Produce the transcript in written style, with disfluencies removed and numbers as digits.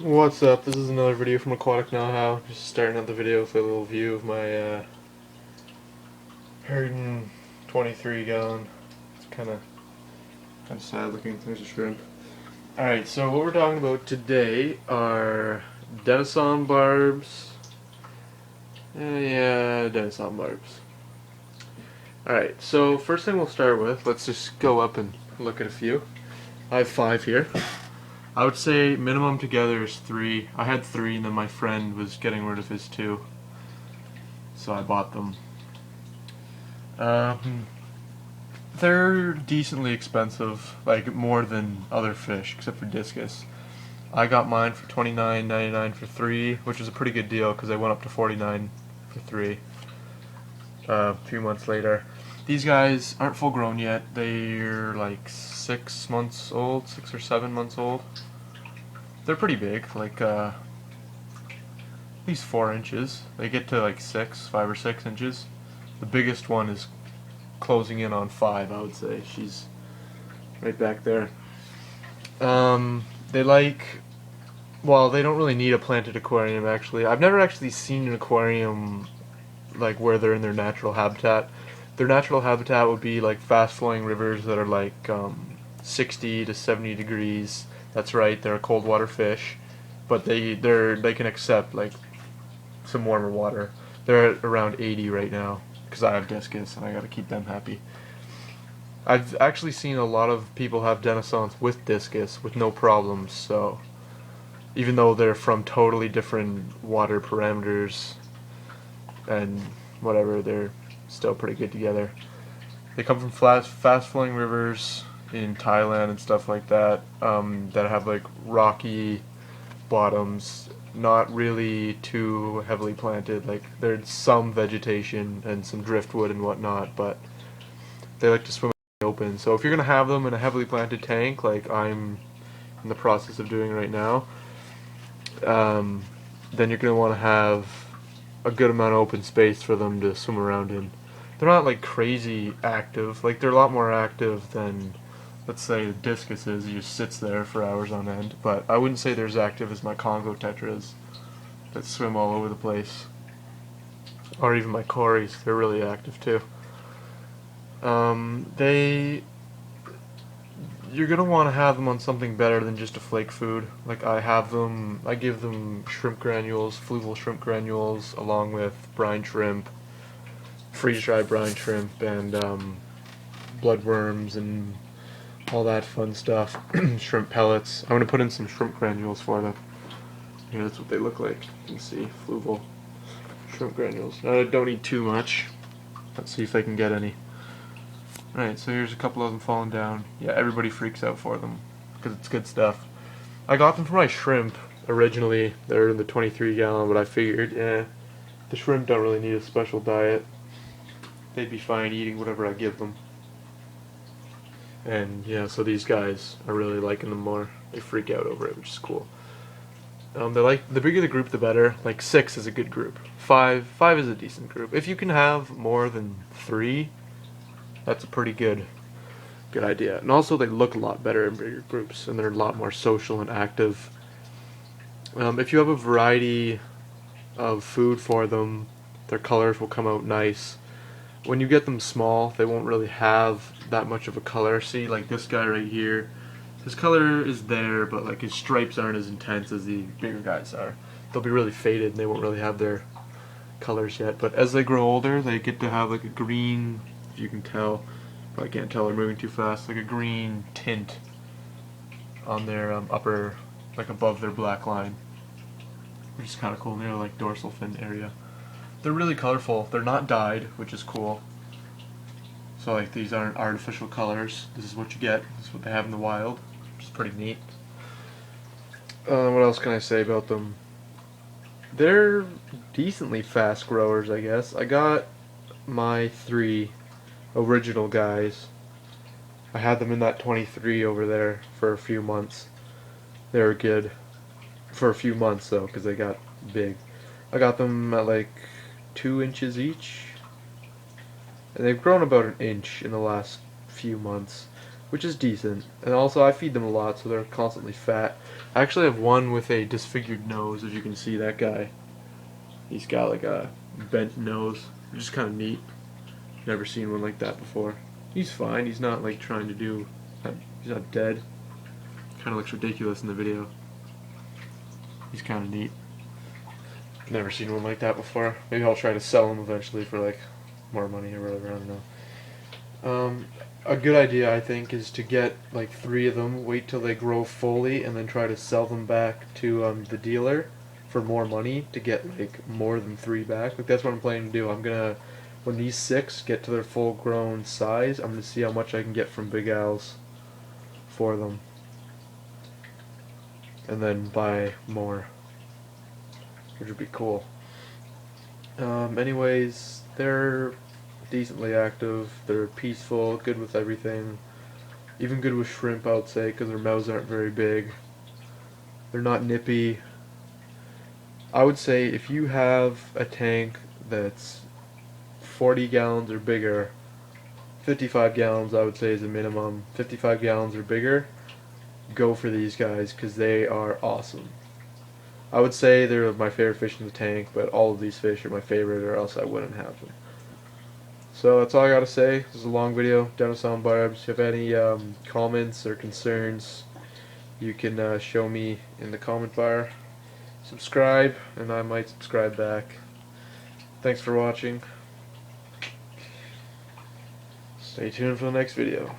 What's up? This is another video from AquaKnowHow. Just starting out the video with a little view of my 123 gallon. It's kind of sad looking. There's a shrimp. Alright, so what we're talking about today are Denison barbs. Denison barbs. Alright, so first thing we'll start with, let's just go up and look at a few. I have 5 here. I would say minimum together is 3. I had 3 and then my friend was getting rid of his 2. So I bought them. They're decently expensive, like more than other fish, except for discus. I got mine for $29.99 for 3, which is a pretty good deal because I went up to $49 for 3 a few months later. These guys aren't full grown yet. They're like 6 months old, 6 or 7 months old. They're pretty big, like at least 4 inches. They get to like 5 or 6 inches. The biggest one is closing in on 5, I would say. She's right back there. They like, well, they don't really need a planted aquarium actually. I've never actually seen an aquarium like where they're in their natural habitat. Their natural habitat would be like fast flowing rivers that are like 60 to 70 degrees. That's right, they're a cold water fish, but they can accept like some warmer water. They're at around 80 right now because I have discus and I got to keep them happy. I've actually seen a lot of people have denisons with discus with no problems, so even though they're from totally different water parameters and whatever, they're still pretty good together. They come from fast flowing rivers in Thailand and stuff like that, that have like rocky bottoms, not really too heavily planted. Like there's some vegetation and some driftwood and whatnot, but they like to swim in the open. So if you're gonna have them in a heavily planted tank, like I'm in the process of doing right now, then you're gonna want to have a good amount of open space for them to swim around in. They're not like crazy active. Like they're a lot more active than, let's say, the discus is. He just sits there for hours on end. But I wouldn't say they're as active as my Congo tetras that swim all over the place, or even my cories. They're really active too. They You're gonna want to have them on something better than just a flake food. Like I give them shrimp granules, fluval shrimp granules, along with brine shrimp, freeze-dried brine shrimp, and bloodworms and all that fun stuff. Shrimp pellets. I'm gonna put in some shrimp granules for them. Here, that's what they look like. You can see fluval shrimp granules. I don't need too much. Let's see if I can get any. Alright, so here's a couple of them falling down. Yeah, everybody freaks out for them because it's good stuff. I got them for my shrimp originally. They're in the 23 gallon, but I figured, the shrimp don't really need a special diet. They'd be fine eating whatever I give them. And yeah, so these guys are really liking them more. They freak out over it, which is cool. They like, the bigger the group, the better. Like 6 is a good group. 5 is a decent group. If you can have more than 3, that's a pretty good idea. And also they look a lot better in bigger groups, and they're a lot more social and active. If you have a variety of food for them, their colors will come out nice. When you get them small, they won't really have that much of a color. See, like this guy right here, his color is there, but like his stripes aren't as intense as the bigger guys are. They'll be really faded and they won't really have their colors yet. But as they grow older, they get to have like a green, if you can tell, probably can't tell, they're moving too fast, like a green tint on their upper, like above their black line, which is kind of cool near like dorsal fin area. They're really colorful. They're not dyed, which is cool. So like these aren't artificial colors. This is what you get. This is what they have in the wild, which is pretty neat. What else can I say about them? They're decently fast growers, I guess. I got my 3 original guys. I had them in that 23 over there for a few months. They were good for a few months though, because they got big. I got them at like 2 inches each, and they've grown about an inch in the last few months, which is decent. And also I feed them a lot, so they're constantly fat. I actually have one with a disfigured nose, as you can see. That guy, he's got like a bent nose, which is kind of neat. Never seen one like that before. He's fine. He's not like trying to do. He's not dead. Kind of looks ridiculous in the video. He's kind of neat. Never seen one like that before. Maybe I'll try to sell him eventually for like more money or whatever. I don't know. A good idea, I think, is to get like 3 of them, wait till they grow fully, and then try to sell them back to the dealer for more money to get like more than 3 back. Like that's what I'm planning to do. I'm gonna, when these 6 get to their full grown size, I'm gonna see how much I can get from Big Al's for them, and then buy more, which would be cool. Anyways, they're decently active, they're peaceful, good with everything, even good with shrimp, I would say, because their mouths aren't very big. They're not nippy. I would say if you have a tank that's 40 gallons or bigger, 55 gallons I would say is a minimum, 55 gallons or bigger, go for these guys because they are awesome. I would say they're my favorite fish in the tank, but all of these fish are my favorite, or else I wouldn't have them. So that's all I gotta say. This is a long video. Denison, Barbs. If you have any comments or concerns, you can show me in the comment bar. Subscribe, and I might subscribe back. Thanks for watching. Stay tuned for the next video.